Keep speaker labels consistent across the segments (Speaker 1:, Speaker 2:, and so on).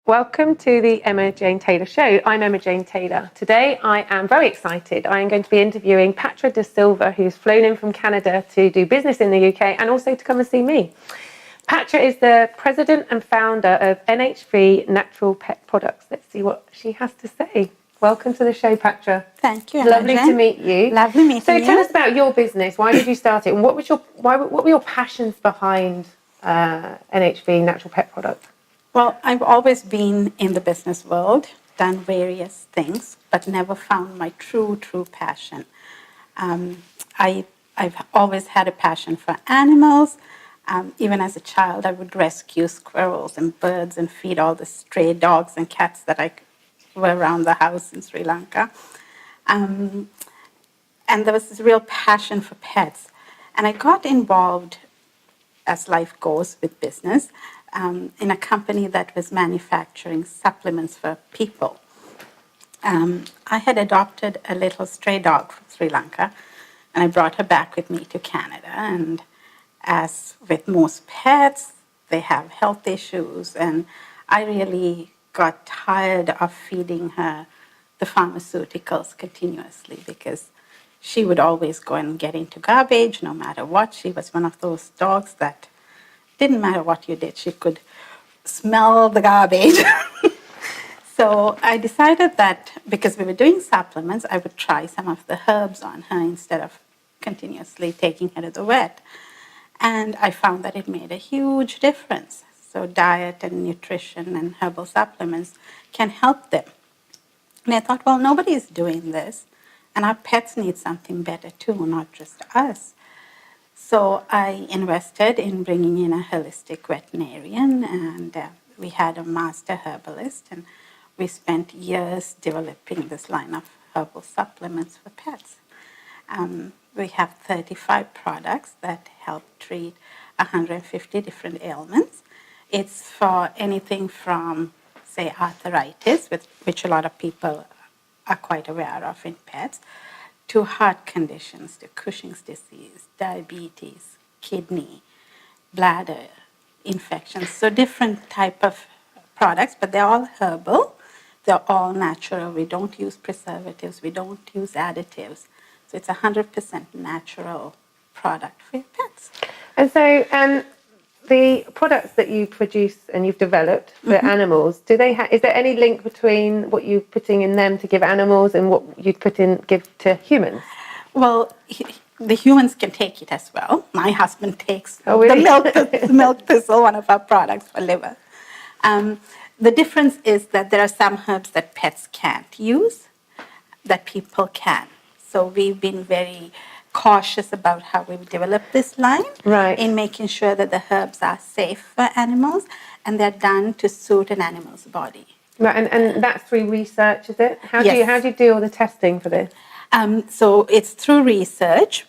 Speaker 1: Welcome to the Emma Jane Taylor Show. I'm Emma Jane Taylor. Today I am very excited. I am going to be interviewing Patra De Silva, who's flown in from Canada to do business in the UK and also to come and see me. Patra is the president and founder of NHV Natural Pet Products. Let's see what she has to say. Welcome to the show, Patra.
Speaker 2: Thank you, Emma
Speaker 1: Lovely
Speaker 2: Jane.
Speaker 1: to meet you.
Speaker 2: Lovely meeting you.
Speaker 1: So tell us about your business. Why did you start it? And what were your passions behind NHV Natural Pet Products?
Speaker 2: Well, I've always been in the business world, done various things, but never found my true passion. I've always had a passion for animals. Even as a child, I would rescue squirrels and birds and feed all the stray dogs and cats that were around the house in Sri Lanka. And there was this real passion for pets. And I got involved, as life goes with business, in a company that was manufacturing supplements for people. I had adopted a little stray dog from Sri Lanka, and I brought her back with me to Canada. And as with most pets, they have health issues, and I really got tired of feeding her the pharmaceuticals continuously because she would always go and get into garbage no matter what. She was one of those dogs that didn't matter what you did, she could smell the garbage. So I decided that because we were doing supplements, I would try some of the herbs on her instead of continuously taking her to the vet. And I found that it made a huge difference. So diet and nutrition and herbal supplements can help them. And I thought, well, nobody's doing this, and our pets need something better too, not just us. So I invested in bringing in a holistic veterinarian, and we had a master herbalist, and we spent years developing this line of herbal supplements for pets. We have 35 products that help treat 150 different ailments. It's for anything from, say, arthritis, which a lot of people are quite aware of in pets, to heart conditions, to Cushing's disease, diabetes, kidney, bladder infections. So different type of products, but they're all herbal. They're all natural. We don't use preservatives. We don't use additives. So it's 100% natural product for your pets.
Speaker 1: And so the products that you produce and you've developed for animals, is there any link between what you're putting in them to give animals and what you'd give to humans?
Speaker 2: Well, the humans can take it as well. My husband takes
Speaker 1: really?
Speaker 2: the milk thistle, one of our products for liver. The difference is that there are some herbs that pets can't use that people can. So we've been very cautious about how we've developed this line,
Speaker 1: right,
Speaker 2: in making sure that the herbs are safe for animals and they're done to suit an animal's body.
Speaker 1: Right, and that's through research, is it? How
Speaker 2: Yes.
Speaker 1: do you do all the testing for this?
Speaker 2: So it's through research.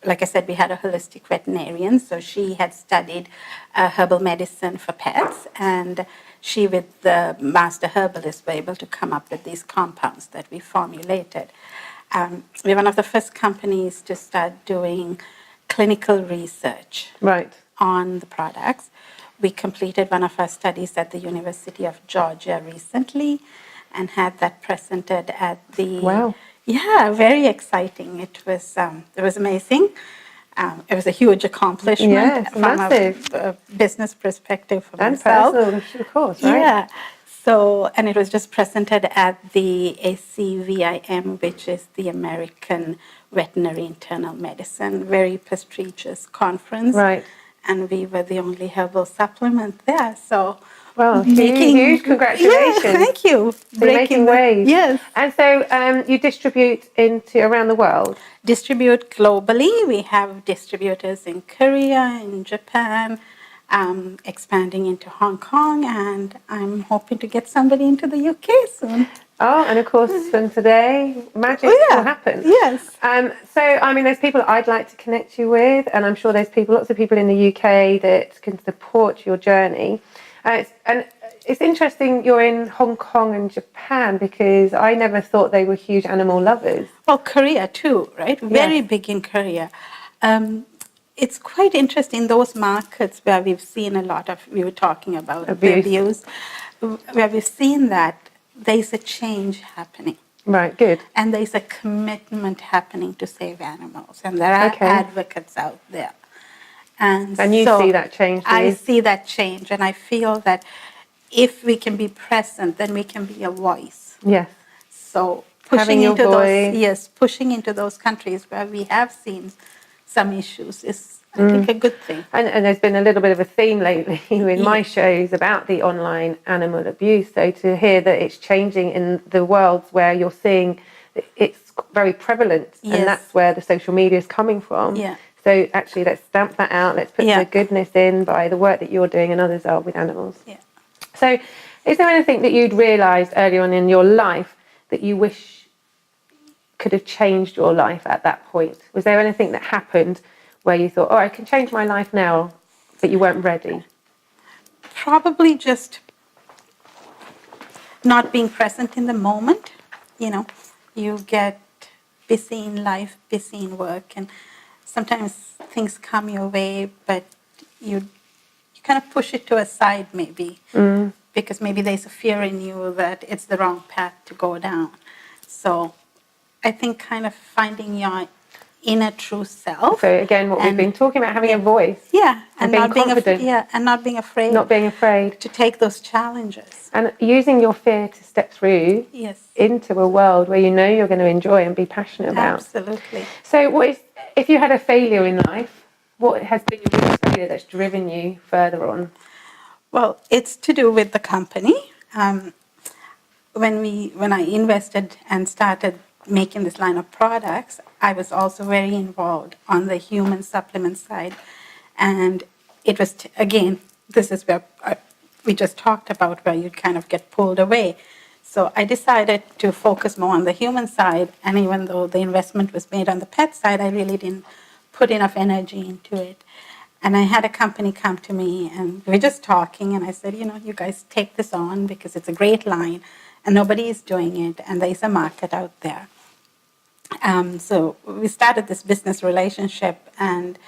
Speaker 2: Like I said, we had a holistic veterinarian, so she had studied herbal medicine for pets, and she, with the master herbalist, were able to come up with these compounds that we formulated. We're one of the first companies to start doing clinical research on the products. We completed one of our studies at the University of Georgia recently and had that presented at the...
Speaker 1: Wow.
Speaker 2: Yeah, very exciting. It was amazing. It was a huge accomplishment from a business perspective for myself.
Speaker 1: And personal, of course, right?
Speaker 2: Yeah. So, and it was just presented at the ACVIM, which is the American Veterinary Internal Medicine, very prestigious conference.
Speaker 1: Right.
Speaker 2: And we were the only herbal supplement there. So,
Speaker 1: well, huge congratulations.
Speaker 2: Yeah, thank you.
Speaker 1: So you're making waves.
Speaker 2: Yes.
Speaker 1: And so you distribute around the world?
Speaker 2: Distribute globally. We have distributors in Korea, in Japan, expanding into Hong Kong, and I'm hoping to get somebody into the UK soon.
Speaker 1: Oh, and of course, from today, magic will happen.
Speaker 2: Yes.
Speaker 1: So, I mean, there's people I'd like to connect you with, and I'm sure there's lots of people in the UK that can support your journey. And it's interesting you're in Hong Kong and Japan, because I never thought they were huge animal lovers.
Speaker 2: Well, Korea too, right? Very big in Korea. It's quite interesting, those markets where we've seen a lot of, we were talking about abuse. where we've seen that there's a change happening.
Speaker 1: Right, good.
Speaker 2: And there's a commitment happening to save animals. And there are advocates out there. And
Speaker 1: you
Speaker 2: so
Speaker 1: see that change, do you?
Speaker 2: I see that change. And I feel that if we can be present, then we can be a voice.
Speaker 1: Yes.
Speaker 2: So
Speaker 1: Having your voice.
Speaker 2: pushing into those countries where we have seen some issues is, I think, a good thing.
Speaker 1: And there's been a little bit of a theme lately with my shows about the online animal abuse. So to hear that it's changing in the worlds where you're seeing it's very prevalent, and that's where the social media is coming from.
Speaker 2: Yeah.
Speaker 1: So actually, let's stamp that out. Let's put the goodness in by the work that you're doing and others are with animals.
Speaker 2: Yeah.
Speaker 1: So is there anything that you'd realised early on in your life that you wish could have changed your life at that point? Was there anything that happened where you thought, oh, I can change my life now, but you weren't ready?
Speaker 2: Probably just not being present in the moment. You know, you get busy in life, busy in work, and sometimes things come your way, but you kind of push it to a side maybe, because maybe there's a fear in you that it's the wrong path to go down. So I think kind of finding your inner true self.
Speaker 1: So again, what we've been talking about, having a voice.
Speaker 2: Yeah,
Speaker 1: and being confident.
Speaker 2: And not being afraid.
Speaker 1: Not being afraid.
Speaker 2: To take those challenges.
Speaker 1: And using your fear to step through into a world where you know you're going to enjoy and be passionate about.
Speaker 2: Absolutely.
Speaker 1: So if you had a failure in life, what has been your biggest failure that's driven you further on?
Speaker 2: Well, it's to do with the company. When I invested and started making this line of products, I was also very involved on the human supplement side. And it was, again, this is where we just talked about, where you kind of get pulled away. So I decided to focus more on the human side. And even though the investment was made on the pet side, I really didn't put enough energy into it. And I had a company come to me, and we were just talking, and I said, you guys take this on because it's a great line, and nobody is doing it, and there's a market out there. So we started this business relationship, and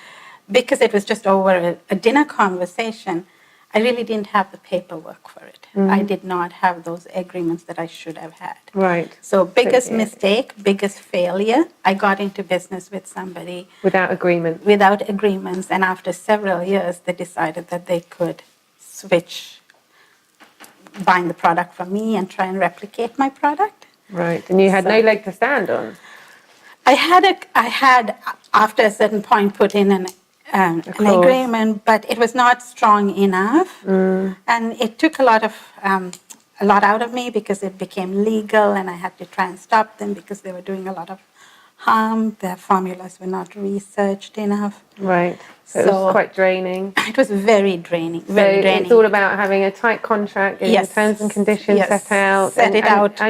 Speaker 2: because it was just over a dinner conversation, I really didn't have the paperwork for it. I did not have those agreements that I should have had.
Speaker 1: Right.
Speaker 2: So biggest mistake, biggest failure, I got into business with somebody.
Speaker 1: Without agreement.
Speaker 2: Without agreements, and after several years, they decided that they could switch buying the product from me and try and replicate my product.
Speaker 1: Right, and you had no leg to stand on.
Speaker 2: I had after a certain point put in an agreement, but it was not strong enough, and it took a lot out of me because it became legal, and I had to try and stop them because they were doing a lot of harm. Their formulas were not researched enough.
Speaker 1: Right. So it was quite draining.
Speaker 2: It was very draining.
Speaker 1: It's all about having a tight contract, getting the terms and conditions set out. And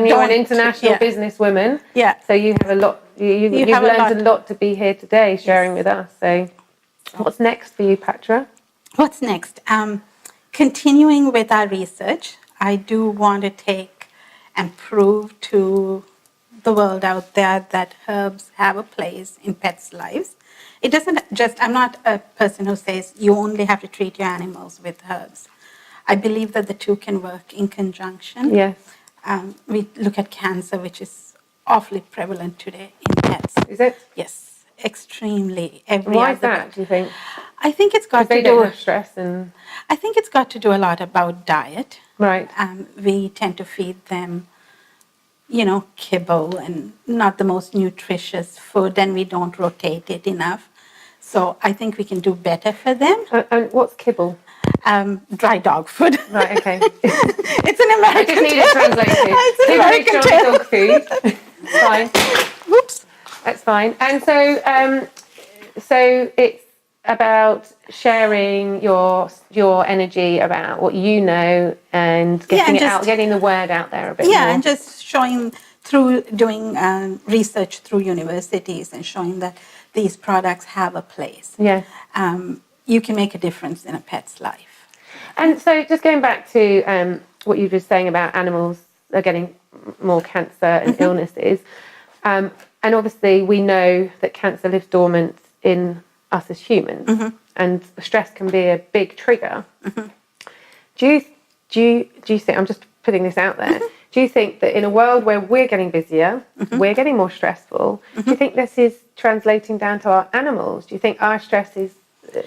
Speaker 1: you're an international businesswoman.
Speaker 2: Yeah.
Speaker 1: So you have a lot. You've learned a lot to be here today, sharing with us. So, what's next for you, Patra?
Speaker 2: What's next? Continuing with our research, I do want to take and prove to the world out there that herbs have a place in pets' lives. It doesn't I'm not a person who says you only have to treat your animals with herbs. I believe that the two can work in conjunction.
Speaker 1: Yes.
Speaker 2: We look at cancer, which is awfully prevalent today in pets.
Speaker 1: Is it?
Speaker 2: Yes, extremely.
Speaker 1: Why is that, do you think?
Speaker 2: I think it's got to do...
Speaker 1: They don't have stress and...
Speaker 2: I think it's got to do a lot about diet.
Speaker 1: Right.
Speaker 2: We tend to feed them, kibble and not the most nutritious food, and we don't rotate it enough. So I think we can do better for them.
Speaker 1: And what's kibble?
Speaker 2: Dry dog food.
Speaker 1: Right, okay.
Speaker 2: It's an American term.
Speaker 1: I just need it translated.
Speaker 2: It's an American term.
Speaker 1: Dog food. Fine.
Speaker 2: Whoops.
Speaker 1: That's fine. And so it's about sharing your energy about what you know and getting getting the word out there a bit more.
Speaker 2: Yeah, and just showing through doing research through universities and showing that these products have a place.
Speaker 1: Yes.
Speaker 2: You can make a difference in a pet's life.
Speaker 1: And so just going back to what you were just saying about animals are getting more cancer and illnesses, and obviously we know that cancer lives dormant in us as humans, and stress can be a big trigger. Do do you think, I'm just putting this out there, do you think that in a world where we're getting busier, we're getting more stressful, do you think this is translating down to our animals? Do you think our stress is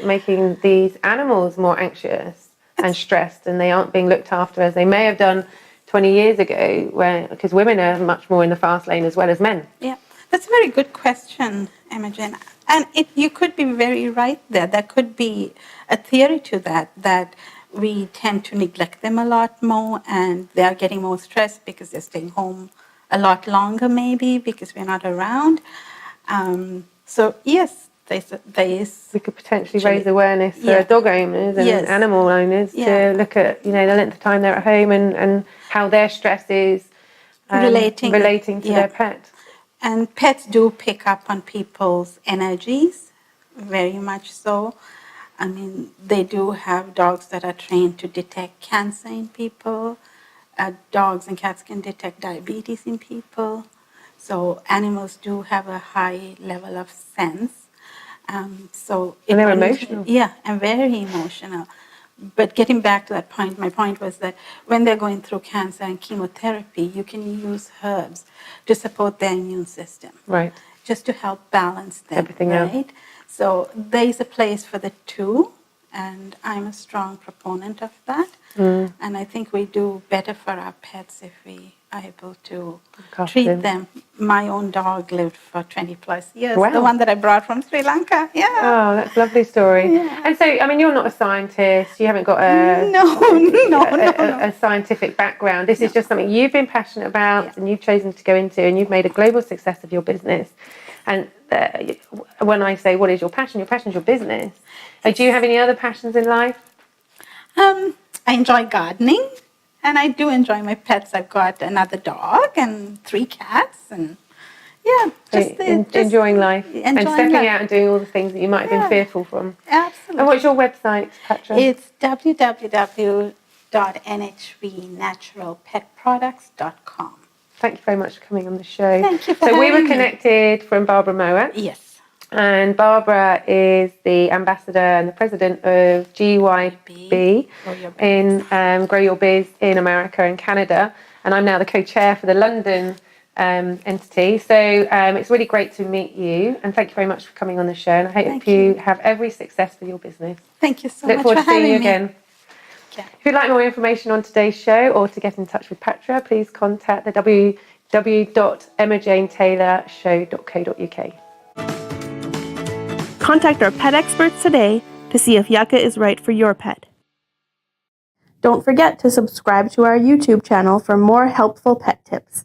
Speaker 1: making these animals more anxious and stressed, and they aren't being looked after as they may have done 20 years ago, because women are much more in the fast lane as well as men?
Speaker 2: Yeah, that's a very good question, Imogen. And you could be very right there. There could be a theory to that we tend to neglect them a lot more, and they are getting more stressed because they're staying home a lot longer, maybe because we're not around. So yes, there is.
Speaker 1: We could potentially raise awareness for dog owners and animal owners to look at, the length of time they're at home and how their stress is relating to their pet.
Speaker 2: And pets do pick up on people's energies, very much so. I mean, they do have dogs that are trained to detect cancer in people. Dogs and cats can detect diabetes in people. So animals do have a high level of sense. And they're
Speaker 1: emotional.
Speaker 2: Yeah, and very emotional. But getting back to that point, my point was that when they're going through cancer and chemotherapy, you can use herbs to support their immune system.
Speaker 1: Right.
Speaker 2: Just to help balance them.
Speaker 1: Everything else.
Speaker 2: So there is a place for the two, and I'm a strong proponent of that. And I think we do better for our pets if we are able to treat them. My own dog lived for 20 plus years. Wow. The one that I brought from Sri Lanka. Yeah.
Speaker 1: Oh, that's a lovely story.
Speaker 2: Yeah.
Speaker 1: And so, I mean, you're not a scientist. You haven't got a scientific background. This is just something you've been passionate about and you've chosen to go into, and you've made a global success of your business. And when I say, what is your passion? Your passion is your business. Do you have any other passions in life?
Speaker 2: I enjoy gardening, and I do enjoy my pets. I've got another dog and 3 cats, and
Speaker 1: enjoying life and stepping out and doing all the things that you might have been fearful from.
Speaker 2: Absolutely.
Speaker 1: And what's your website, Patra?
Speaker 2: It's www.nhvnaturalpetproducts.com.
Speaker 1: Thank you very much for coming on the show.
Speaker 2: Thank you for
Speaker 1: having me. So we were connected from Barbara Moa.
Speaker 2: Yes.
Speaker 1: And Barbara is the ambassador and the president of GYB in Grow Your Biz in America and Canada. And I'm now the co-chair for the London entity. So it's really great to meet you. And thank you very much for coming on the show. And I hope you have every success with your business.
Speaker 2: Thank you so
Speaker 1: much for having me. Look forward to seeing you again.
Speaker 2: Okay.
Speaker 1: If you'd like more information on today's show or to get in touch with Patra, please contact the www.emmajanetaylorshow.co.uk.
Speaker 3: Contact our pet experts today to see if Yucca is right for your pet. Don't forget to subscribe to our YouTube channel for more helpful pet tips.